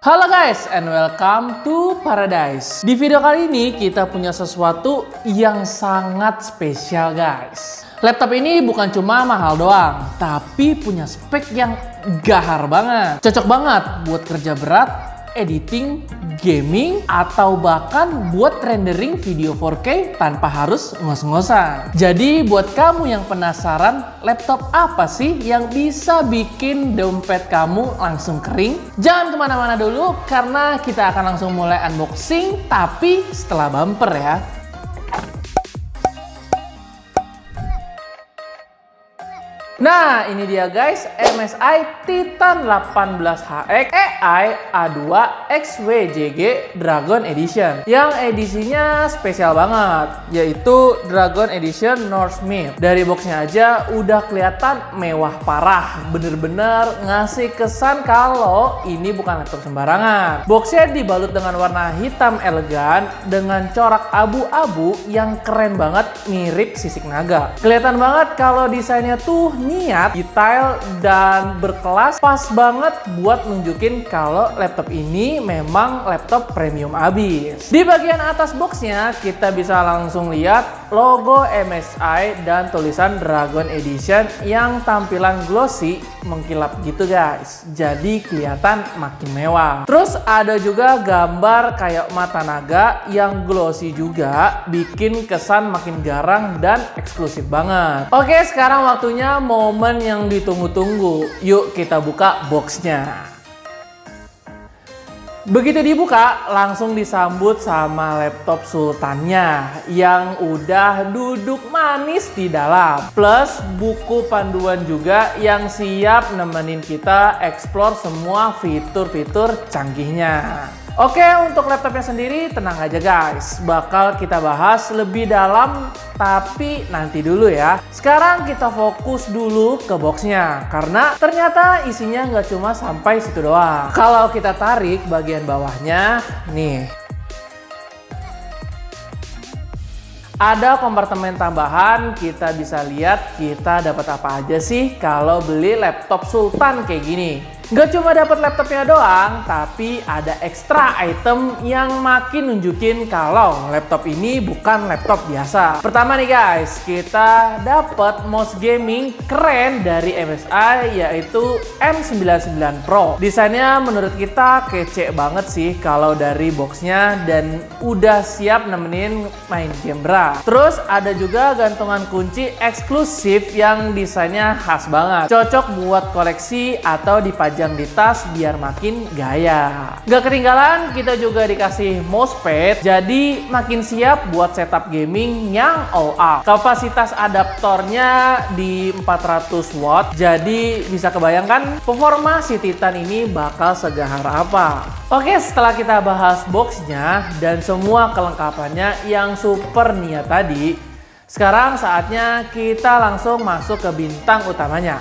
Halo guys, and welcome to Paradise. Di video kali ini kita punya sesuatu yang sangat spesial guys. Laptop ini bukan cuma mahal doang, tapi punya spek yang gahar banget. Cocok banget buat kerja berat, editing, gaming, atau bahkan buat rendering video 4K tanpa harus ngos-ngosan. Jadi buat kamu yang penasaran laptop apa sih yang bisa bikin dompet kamu langsung kering? Jangan kemana-mana dulu karena kita akan langsung mulai unboxing, tapi setelah bumper ya. Nah, ini dia guys, MSI Titan 18HX AI A2 XWJG Dragon Edition. Yang edisinya spesial banget, yaitu Dragon Edition Northmid. Dari boxnya aja udah kelihatan mewah parah. Bener-bener ngasih kesan kalau ini bukan laptop sembarangan. Boxnya dibalut dengan warna hitam elegan dengan corak abu-abu yang keren banget, mirip sisik naga. Kelihatan banget kalau desainnya tuh niat, detail, dan berkelas, pas banget buat nunjukin kalau laptop ini memang laptop premium abis. Di bagian atas boxnya kita bisa langsung lihat logo MSI dan tulisan Dragon Edition yang tampilan glossy mengkilap gitu guys, jadi kelihatan makin mewah. Terus ada juga gambar kayak mata naga yang glossy juga, bikin kesan makin garang dan eksklusif banget. Oke, sekarang waktunya momen yang ditunggu-tunggu. Yuk kita buka boxnya. Begitu dibuka, langsung disambut sama laptop sultannya yang udah duduk manis di dalam. Plus buku panduan juga yang siap nemenin kita explore semua fitur-fitur canggihnya. Oke, untuk laptopnya sendiri tenang aja guys, bakal kita bahas lebih dalam, tapi nanti dulu ya. Sekarang kita fokus dulu ke boxnya, karena ternyata isinya nggak cuma sampai situ doang. Kalau kita tarik bagian bawahnya, nih, ada kompartemen tambahan. Kita bisa lihat kita dapat apa aja sih kalau beli laptop sultan kayak gini. Gak cuma dapat laptopnya doang, tapi ada ekstra item yang makin nunjukin kalau laptop ini bukan laptop biasa. Pertama nih guys, kita dapat mouse gaming keren dari MSI, yaitu M99 Pro. Desainnya menurut kita kece banget sih kalau dari boxnya, dan udah siap nemenin main game berat. Terus ada juga gantungan kunci eksklusif yang desainnya khas banget, cocok buat koleksi atau dipajang di tas biar makin gaya. Gak ketinggalan, kita juga dikasih mousepad, jadi makin siap buat setup gaming yang all out. Kapasitas adaptornya di 400 watt, jadi bisa kebayangkan performa si Titan ini bakal segahar apa. Oke, setelah kita bahas boxnya dan semua kelengkapannya yang super niat tadi, sekarang saatnya kita langsung masuk ke bintang utamanya.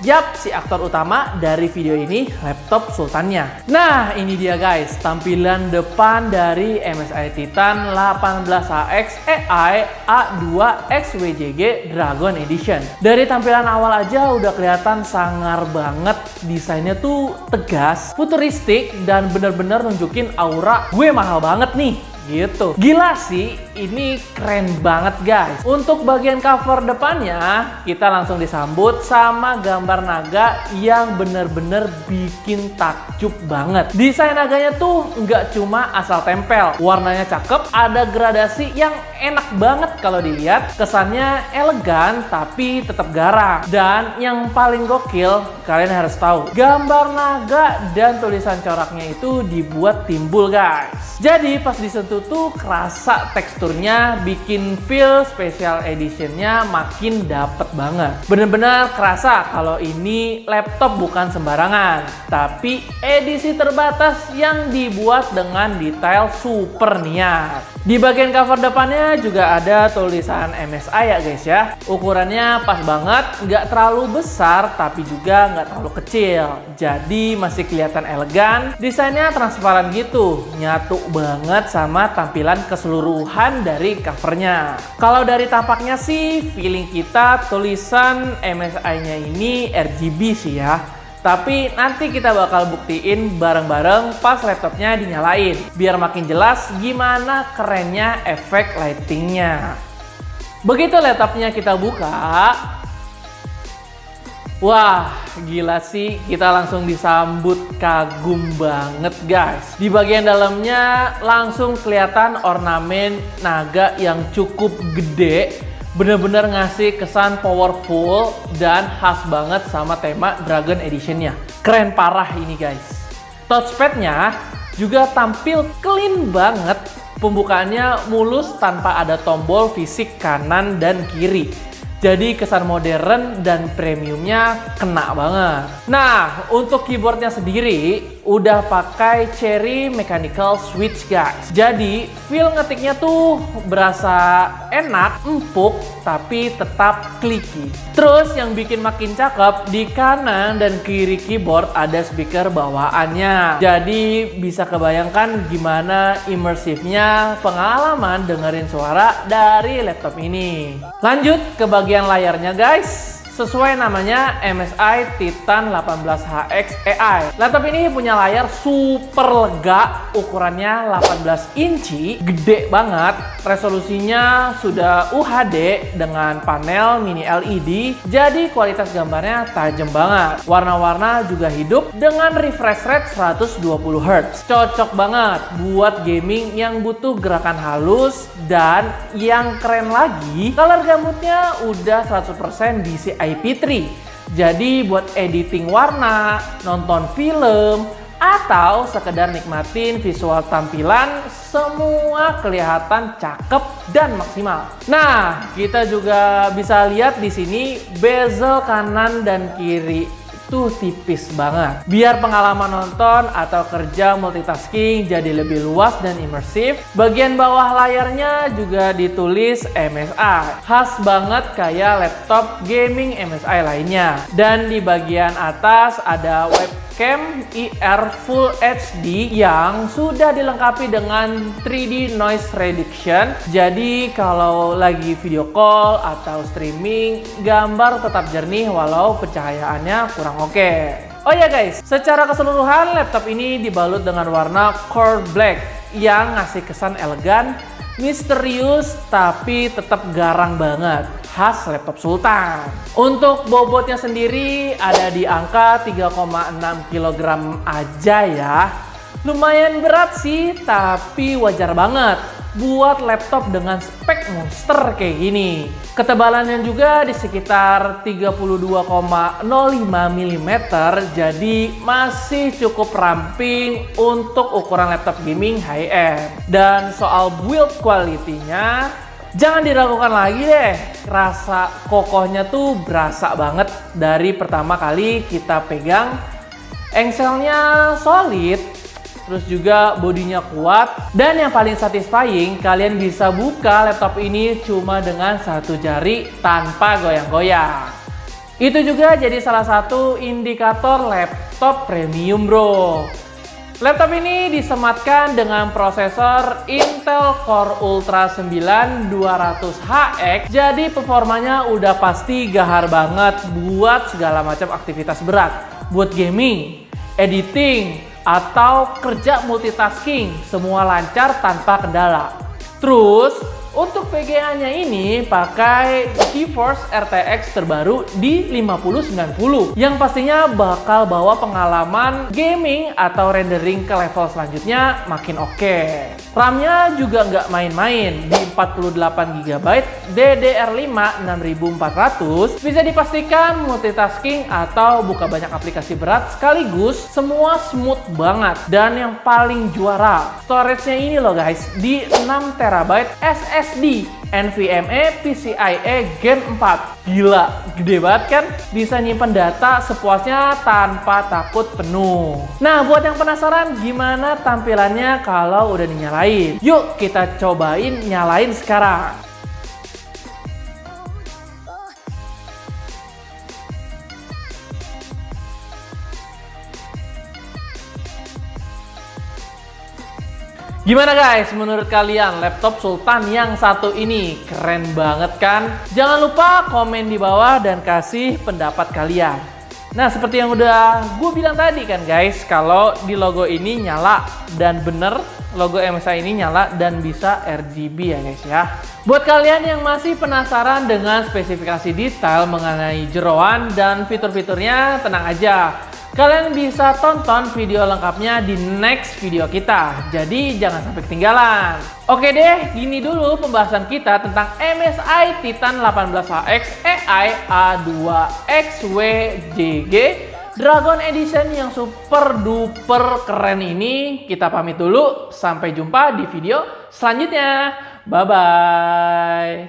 Yap, si aktor utama dari video ini, laptop sultannya. Nah, ini dia guys, tampilan depan dari MSI Titan 18HX AI A2 XWJG Dragon Edition. Dari tampilan awal aja udah kelihatan sangar banget. Desainnya tuh tegas, futuristik, dan bener-bener nunjukin aura gue mahal banget nih. Gitu. Gila sih, ini keren banget guys. Untuk bagian cover depannya, kita langsung disambut sama gambar naga yang bener-bener bikin takjub banget. Desain naganya tuh nggak cuma asal tempel, warnanya cakep, ada gradasi yang enak banget kalau dilihat. Kesannya elegan tapi tetap garang. Dan yang paling gokil, kalian harus tahu, gambar naga dan tulisan coraknya itu dibuat timbul guys. Jadi pas disentuh tuh kerasa teksturnya, bikin feel special editionnya makin dapet banget. Bener-bener kerasa kalau ini laptop bukan sembarangan, tapi edisi terbatas yang dibuat dengan detail super niat. Di bagian cover depannya juga ada tulisan MSI ya guys ya. Ukurannya pas banget, nggak terlalu besar tapi juga nggak terlalu kecil. Jadi masih kelihatan elegan. Desainnya transparan gitu, nyatu banget sama tampilan keseluruhan dari covernya. Kalau dari tampaknya sih, feeling kita tulisan MSI-nya ini RGB sih ya. Tapi nanti kita bakal buktiin bareng-bareng pas laptopnya dinyalain. Biar makin jelas gimana kerennya efek lightingnya. Begitu laptopnya kita buka, wah gila sih, kita langsung disambut kagum banget guys. Di bagian dalamnya langsung kelihatan ornamen naga yang cukup gede. Bener-bener ngasih kesan powerful dan khas banget sama tema Dragon Edition-nya. Keren parah ini guys. Touchpad-nya juga tampil clean banget. Pembukaannya mulus tanpa ada tombol fisik kanan dan kiri. Jadi kesan modern dan premiumnya kena banget. Nah, untuk keyboardnya sendiri udah pakai Cherry Mechanical Switch guys. Jadi feel ngetiknya tuh berasa enak, empuk, tapi tetap clicky. Terus yang bikin makin cakep, di kanan dan kiri keyboard ada speaker bawaannya. Jadi bisa kebayangkan gimana imersifnya pengalaman dengerin suara dari laptop ini. Lanjut ke bagian layarnya guys. Sesuai namanya MSI Titan 18HX AI. Laptop ini punya layar super lega, ukurannya 18 inci, gede banget. Resolusinya sudah UHD dengan panel mini LED, jadi kualitas gambarnya tajam banget. Warna-warna juga hidup dengan refresh rate 120 Hz. Cocok banget buat gaming yang butuh gerakan halus, dan yang keren lagi, color gamutnya udah 100% DCI IP3. Jadi buat editing warna, nonton film, atau sekedar nikmatin visual tampilan, semua kelihatan cakep dan maksimal. Nah, kita juga bisa lihat di sini bezel kanan dan kiri itu tipis banget. Biar pengalaman nonton atau kerja multitasking jadi lebih luas dan imersif. Bagian bawah layarnya juga ditulis MSI. Khas banget kayak laptop gaming MSI lainnya. Dan di bagian atas ada webcam IR Full HD yang sudah dilengkapi dengan 3D noise reduction. Jadi kalau lagi video call atau streaming, gambar tetap jernih walau pencahayaannya kurang oke. Oh ya guys, secara keseluruhan laptop ini dibalut dengan warna core black yang ngasih kesan elegan, misterius, tapi tetap garang banget. Khas laptop Sultan. Untuk bobotnya sendiri ada di angka 3,6 kg aja ya. Lumayan berat sih, tapi wajar banget buat laptop dengan spek monster kayak gini. Ketebalannya juga di sekitar 32,05 mm, jadi masih cukup ramping untuk ukuran laptop gaming high-end. Dan soal build quality-nya, jangan diragukan lagi deh, rasa kokohnya tuh berasa banget dari pertama kali kita pegang. Engselnya solid, terus juga bodinya kuat, dan yang paling satisfying, kalian bisa buka laptop ini cuma dengan satu jari tanpa goyang-goyang. Itu juga jadi salah satu indikator laptop premium bro. Laptop ini disematkan dengan prosesor Intel Core Ultra 9 200HX, jadi performanya udah pasti gahar banget buat segala macam aktivitas berat. Buat gaming, editing, atau kerja multitasking, semua lancar tanpa kendala. Terus untuk VGA-nya ini pakai GeForce RTX terbaru di 5090 yang pastinya bakal bawa pengalaman gaming atau rendering ke level selanjutnya makin oke. RAM-nya juga nggak main-main, di 48GB DDR5 6400, bisa dipastikan multitasking atau buka banyak aplikasi berat sekaligus, semua smooth banget. Dan yang paling juara, storage-nya ini loh guys, di 6TB SSD NVMe PCIe Gen 4. Gila, gede banget kan? Bisa nyimpen data sepuasnya tanpa takut penuh. Nah, buat yang penasaran gimana tampilannya kalau udah dinyalain, yuk kita cobain nyalain sekarang. Gimana guys, menurut kalian laptop Sultan yang satu ini keren banget kan? Jangan lupa komen di bawah dan kasih pendapat kalian. Nah, seperti yang udah gue bilang tadi kan guys, kalau di logo ini nyala dan bener logo MSI ini nyala dan bisa RGB ya guys ya. Buat kalian yang masih penasaran dengan spesifikasi detail mengenai jeroan dan fitur-fiturnya, tenang aja. Kalian bisa tonton video lengkapnya di next video kita, jadi jangan sampai ketinggalan. Oke deh, gini dulu pembahasan kita tentang MSI Titan 18HX AI A2XWJG Dragon Edition yang super duper keren ini. Kita pamit dulu, sampai jumpa di video selanjutnya. Bye-bye.